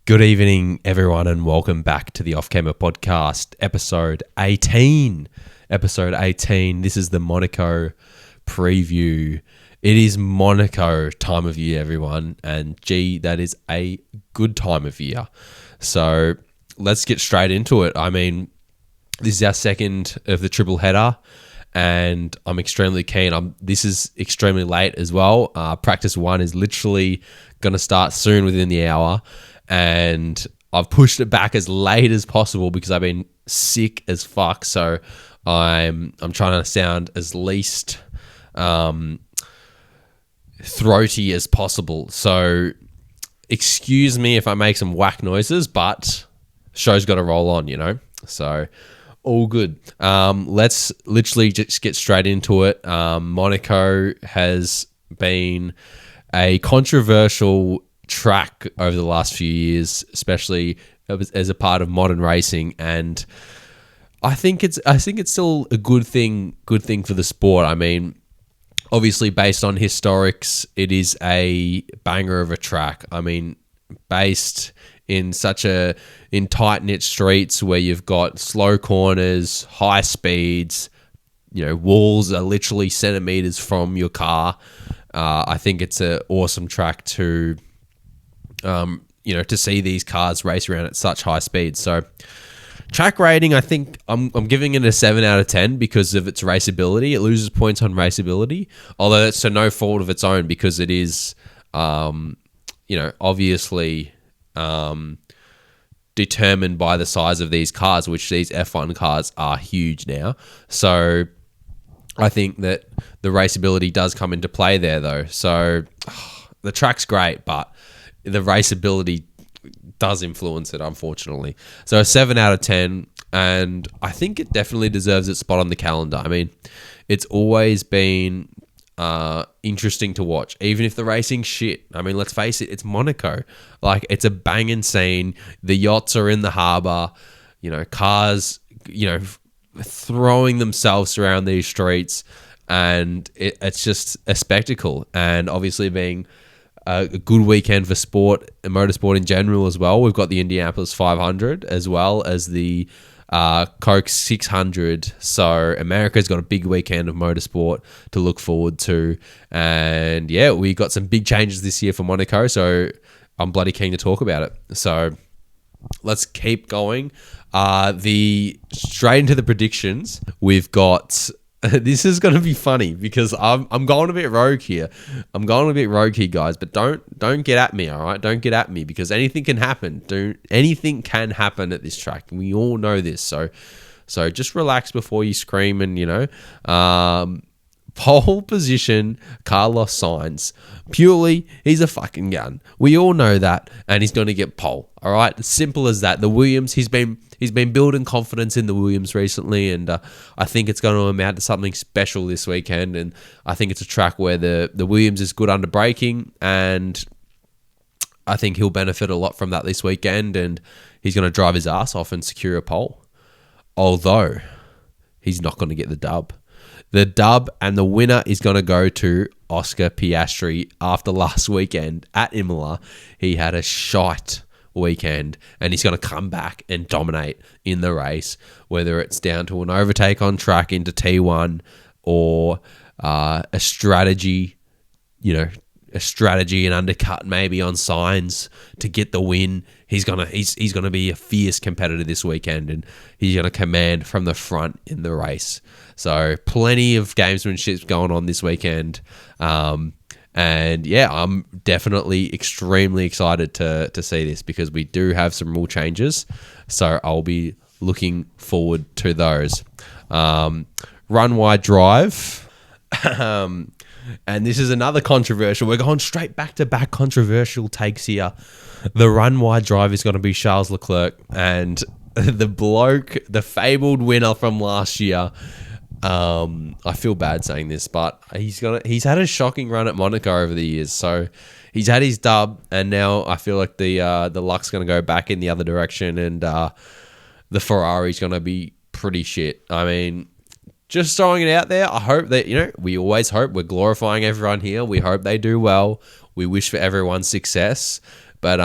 Good evening, everyone, and welcome back to the Off-Camber podcast, episode 18. Episode 18. This is the Monaco preview. It is Monaco time of year, everyone, and gee, that is a good time of year. So let's get straight into it. I mean, this is our second of the triple header, and I'm extremely keen. This is extremely late as well. Practice one is literally going to start soon, within the hour. And I've pushed it back as late as possible because I've been sick as fuck. So I'm trying to sound as least throaty as possible. So excuse me if I make some whack noises, but show's got to roll on, you know. So all good. Let's literally just get straight into it. Monaco has been a controversial track over the last few years, especially as a part of modern racing, and I think it's still a good thing for the sport. I mean, obviously based on historics, it is a banger of a track. I mean, based in tight-knit streets where you've got slow corners, high speeds, walls are literally centimeters from your car. I think it's an awesome track to see these cars race around at such high speed. So track rating, I think I'm giving it a 7 out of 10 because of its raceability. It loses points on raceability, although that's to no fault of its own because it is, obviously determined by the size of these cars, which these F1 cars are huge now. So I think that the raceability does come into play there though. So the track's great, but the raceability does influence it, unfortunately. So a 7 out of 10, and I think it definitely deserves its spot on the calendar. I mean, it's always been interesting to watch, even if the racing's shit. I mean, let's face it, it's Monaco. Like, it's a banging scene. The yachts are in the harbour, cars, throwing themselves around these streets, and it's just a spectacle. And obviously being a good weekend for sport and motorsport in general as well. We've got the Indianapolis 500 as well as the Coke 600. So America's got a big weekend of motorsport to look forward to. And yeah, we got some big changes this year for Monaco. So I'm bloody keen to talk about it. So let's keep going. Straight into the predictions. We've got... This is going to be funny because I'm going a bit rogue here. Guys, but don't get at me, all right? Don't get at me because anything can happen. Anything can happen at this track. We all know this. So just relax before you scream and, pole position, Carlos Sainz. Purely, he's a fucking gun. We all know that, and he's going to get pole. All right, simple as that. The Williams, he's been building confidence in the Williams recently, and I think it's going to amount to something special this weekend. And I think it's a track where the Williams is good under braking, and I think he'll benefit a lot from that this weekend. And he's going to drive his ass off and secure a pole. Although he's not going to get the dub. The dub and the winner is going to go to Oscar Piastri. After last weekend at Imola, he had a shite weekend and he's going to come back and dominate in the race, whether it's down to an overtake on track into T1 or a strategy and undercut maybe on Sainz to get the win. He's gonna be a fierce competitor this weekend, and he's gonna command from the front in the race. So plenty of gamesmanship going on this weekend, and yeah, I'm definitely extremely excited to see this because we do have some rule changes. So I'll be looking forward to those. Run wide drive. And this is another controversial. We're going straight back-to-back controversial takes here. The run wide drive is going to be Charles Leclerc, and the fabled winner from last year. I feel bad saying this, but he's had a shocking run at Monaco over the years. So he's had his dub, and now I feel like the luck's going to go back in the other direction, and the Ferrari's going to be pretty shit. I mean, just throwing it out there, I hope that, we always hope, we're glorifying everyone here. We hope they do well. We wish for everyone's success. But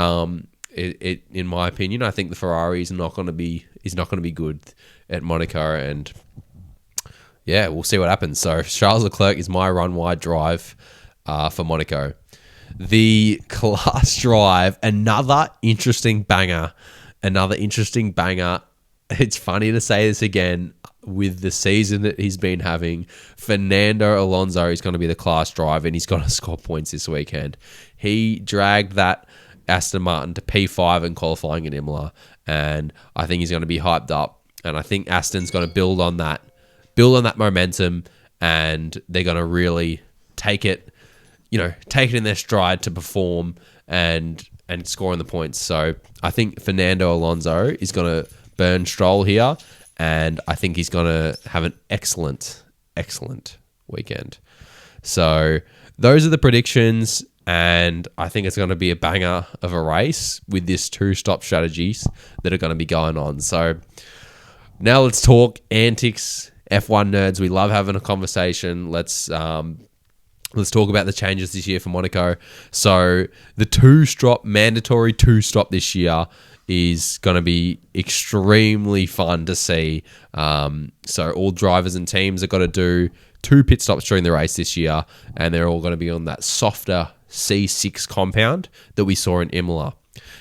in my opinion, I think the Ferrari is not going to be good at Monaco, and yeah, we'll see what happens. So Charles Leclerc is my run wide drive for Monaco. The class drive, another interesting banger. It's funny to say this again with the season that he's been having. Fernando Alonso is going to be the class drive, and he's going to score points this weekend. He dragged that Aston Martin to P5 in qualifying in Imola, and I think he's going to be hyped up, and I think Aston's going to build on that momentum, and they're going to really take it in their stride to perform and score in the points. So I think Fernando Alonso is going to burn Stroll here, and I think he's going to have an excellent weekend. So those are the predictions, and I think it's going to be a banger of a race with this 2-stop strategies that are going to be going on. So now let's talk antics, F1 nerds. We love having a conversation. Let's talk about the changes this year for Monaco. So the mandatory 2-stop this year is going to be extremely fun to see. So all drivers and teams are going to do 2 pit stops during the race this year, and they're all going to be on that softer C6 compound that we saw in Imola.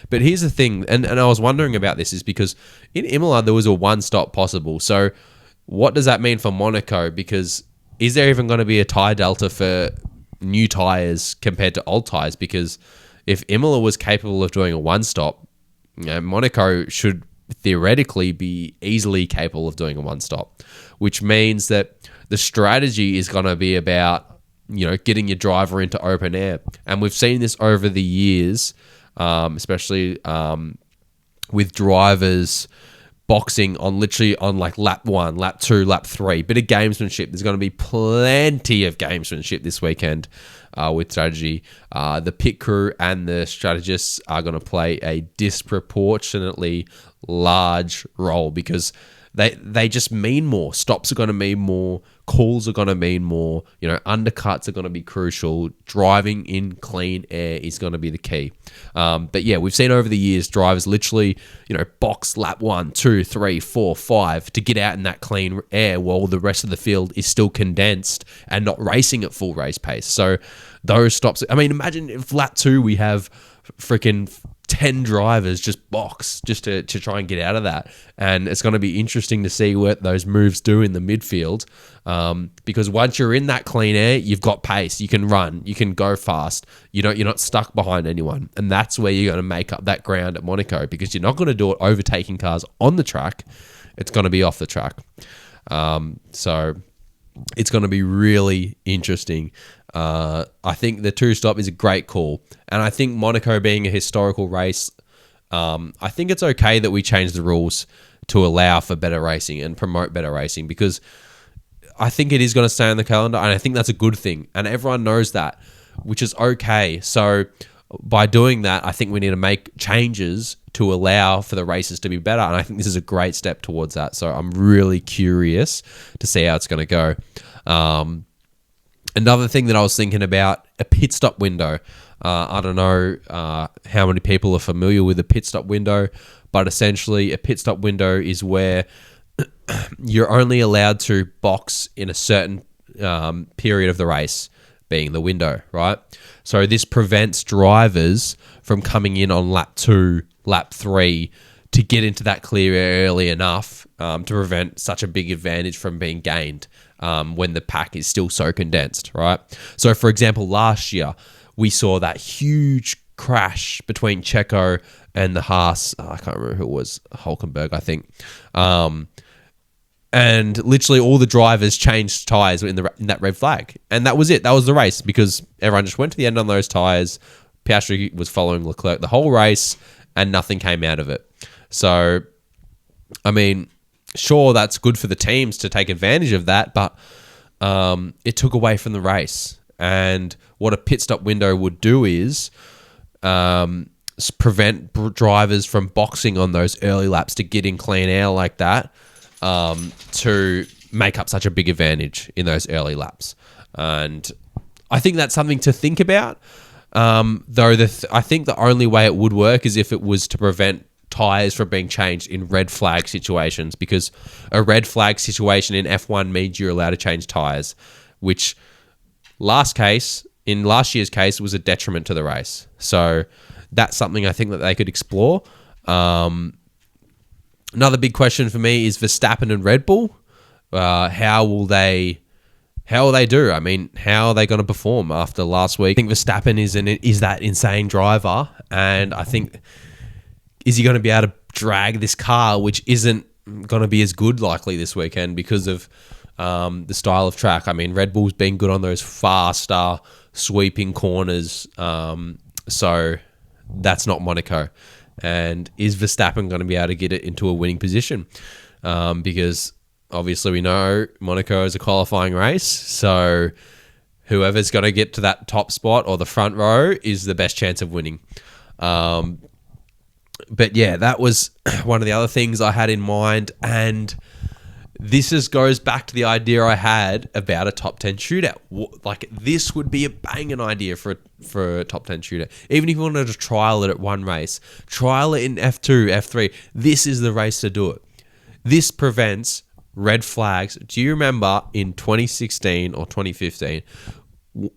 But here's the thing, and I was wondering about this, is because in Imola there was a 1-stop possible. So what does that mean for Monaco? Because is there even going to be a tyre delta for new tyres compared to old tyres? Because if Imola was capable of doing a 1-stop, Monaco should theoretically be easily capable of doing a 1-stop, which means that the strategy is going to be about, getting your driver into open air. And we've seen this over the years, especially with drivers boxing on like lap 1, lap 2, lap 3. Bit of gamesmanship. There's going to be plenty of gamesmanship this weekend with strategy. The pit crew and the strategists are going to play a disproportionately large role because they just mean more. Stops are going to mean more. Calls are going to mean more. Undercuts are going to be crucial. Driving in clean air is going to be the key. But yeah, we've seen over the years drivers literally, box lap 1, 2, 3, 4, 5 to get out in that clean air while the rest of the field is still condensed and not racing at full race pace. So those stops, imagine if lap 2 we have freaking 10 drivers just box just to try and get out of that. And it's going to be interesting to see what those moves do in the midfield, because once you're in that clean air, you've got pace, you can run, you can go fast, you're not stuck behind anyone. And that's where you're going to make up that ground at Monaco, because you're not going to do it overtaking cars on the track. It's going to be off the track. So it's going to be really interesting. I think the 2-stop is a great call. And I think Monaco being a historical race, I think it's okay that we change the rules to allow for better racing and promote better racing, because I think it is going to stay on the calendar, and I think that's a good thing. And everyone knows that, which is okay. So by doing that, I think we need to make changes to allow for the races to be better. And I think this is a great step towards that. So I'm really curious to see how it's going to go. Another thing that I was thinking about, a pit stop window. I don't know how many people are familiar with a pit stop window, but essentially a pit stop window is where you're only allowed to box in a certain period of the race, being the window, right? So this prevents drivers from coming in on lap 2, lap 3 to get into that clear air early enough to prevent such a big advantage from being gained when the pack is still so condensed, right? So, for example, last year, we saw that huge crash between Checo and the Haas. I can't remember who it was, Hulkenberg, I think. And literally all the drivers changed tyres in that red flag. And that was it. That was the race, because everyone just went to the end on those tyres. Piastri was following Leclerc the whole race, and nothing came out of it. So, sure, that's good for the teams to take advantage of that, but it took away from the race. And what a pit stop window would do is prevent drivers from boxing on those early laps to get in clean air like that, to make up such a big advantage in those early laps. And I think that's something to think about. Though I think the only way it would work is if it was to prevent tyres from being changed in red flag situations, because a red flag situation in F1 means you're allowed to change tyres, which in last year's case was a detriment to the race. So that's something I think that they could explore. Another big question for me is Verstappen and Red Bull. How will they do? I mean, how are they going to perform after last week? I think Verstappen is that insane driver, and I think, is he going to be able to drag this car, which isn't going to be as good likely this weekend because of the style of track? I mean, Red Bull's been good on those faster sweeping corners, so that's not Monaco. And is Verstappen going to be able to get it into a winning position? Because obviously we know Monaco is a qualifying race, so whoever's going to get to that top spot or the front row is the best chance of winning. But yeah, that was one of the other things I had in mind, and this goes back to the idea I had about a top 10 shootout. Like, this would be a banging idea for a top 10 shootout. Even if you wanted to trial it at one race, trial it in F2, F3. This is the race to do it. This prevents red flags. Do you remember in 2016 or 2015?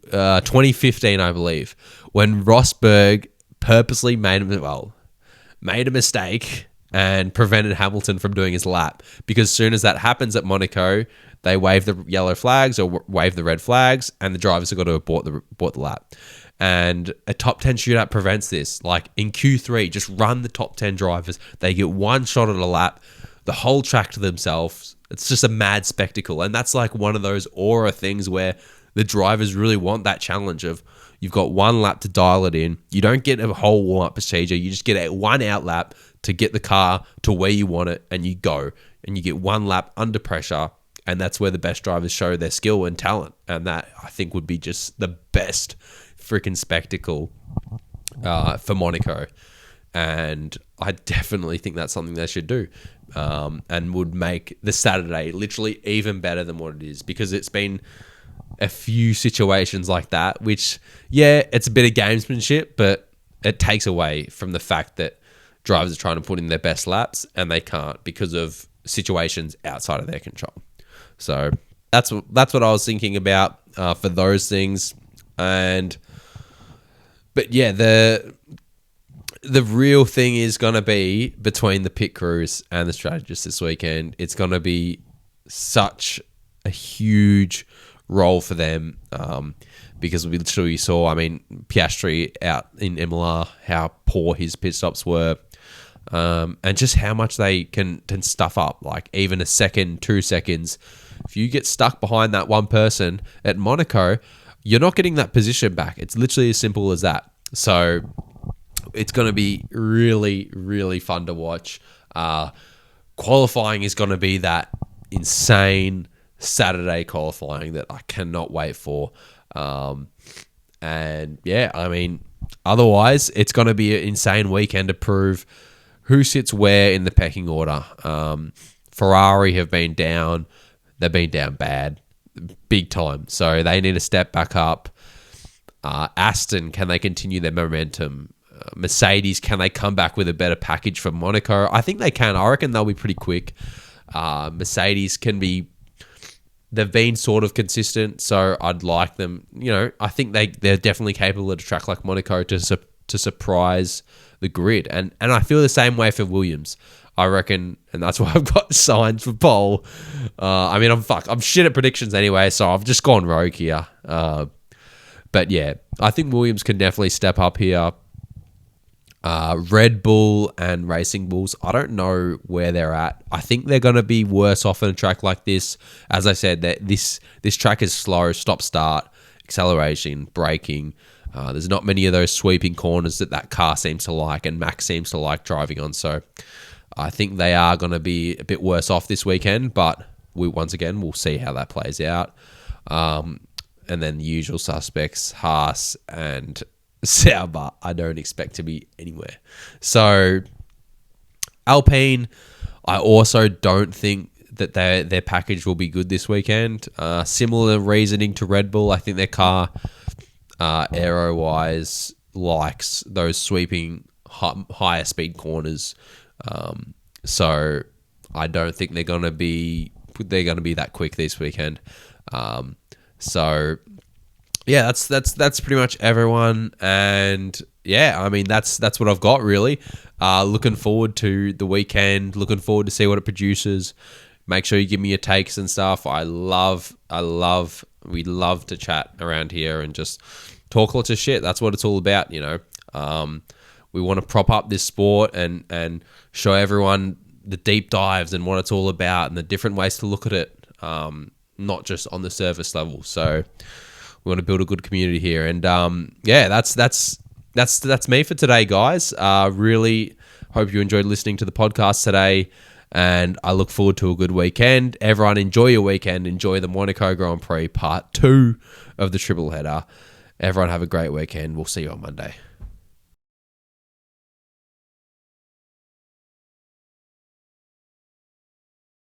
2015, I believe, when Rosberg purposely made a mistake and prevented Hamilton from doing his lap, because as soon as that happens at Monaco, they wave the yellow flags or wave the red flags, and the drivers have got to abort the lap. And a top 10 shootout prevents this. Like in Q3, just run the top 10 drivers. They get one shot at a lap, the whole track to themselves. It's just a mad spectacle. And that's like one of those aura things where the drivers really want that challenge of, you've got one lap to dial it in. You don't get a whole warm-up procedure. You just get a one out lap to get the car to where you want it, and you go. And you get one lap under pressure, and that's where the best drivers show their skill and talent. And that, I think, would be just the best freaking spectacle for Monaco. And I definitely think that's something they should do, and would make the Saturday literally even better than what it is, because it's been a few situations like that, which, yeah, it's a bit of gamesmanship, but it takes away from the fact that drivers are trying to put in their best laps and they can't because of situations outside of their control. So that's what I was thinking about for those things. But yeah, the real thing is going to be between the pit crews and the strategists this weekend. It's going to be such a huge role for them, because we literally saw, I mean, Piastri out in Imola, how poor his pit stops were, and just how much they can stuff up. Like even a second, 2 seconds, if you get stuck behind that one person at Monaco, you're not getting that position back. It's literally as simple as that. So it's going to be really, really fun to watch. Qualifying is going to be that insane Saturday qualifying that I cannot wait for. And yeah, I mean, otherwise it's going to be an insane weekend to prove who sits where in the pecking order. Ferrari have been down. They've been down bad, big time. So they need to step back up. Aston, can they continue their momentum? Mercedes, can they come back with a better package for Monaco? I think they can. I reckon they'll be pretty quick. Mercedes they've been sort of consistent, so I'd like them. You know, I think they're definitely capable at a track like Monaco to surprise the grid, and I feel the same way for Williams. I reckon, and that's why I've got Sainz for pole. I mean, I'm shit at predictions anyway, so I've just gone rogue here. But yeah, I think Williams can definitely step up here. Red Bull and Racing Bulls, I don't know where they're at. I think they're going to be worse off on a track like this. As I said, that this track is slow, stop-start, acceleration, braking. There's not many of those sweeping corners that car seems to like, and Max seems to like driving on. So I think they are going to be a bit worse off this weekend, but we'll see how that plays out. And then the usual suspects, Haas and Sauber, I don't expect to be anywhere. So Alpine, I also don't think that their package will be good this weekend. Similar reasoning to Red Bull. I think their car aero wise, likes those sweeping higher speed corners. So I don't think they're gonna be that quick this weekend. So yeah, that's pretty much everyone. And yeah, I mean that's what I've got really. Looking forward to the weekend. Looking forward to see what it produces. Make sure you give me your takes and stuff. We love to chat around here and just talk lots of shit. That's what it's all about, you know. We want to prop up this sport and show everyone the deep dives and what it's all about and the different ways to look at it, not just on the surface level. So we want to build a good community here. And yeah, that's me for today, guys. Really hope you enjoyed listening to the podcast today. And I look forward to a good weekend. Everyone, enjoy your weekend. Enjoy the Monaco Grand Prix Part 2 of the triple header. Everyone have a great weekend. We'll see you on Monday.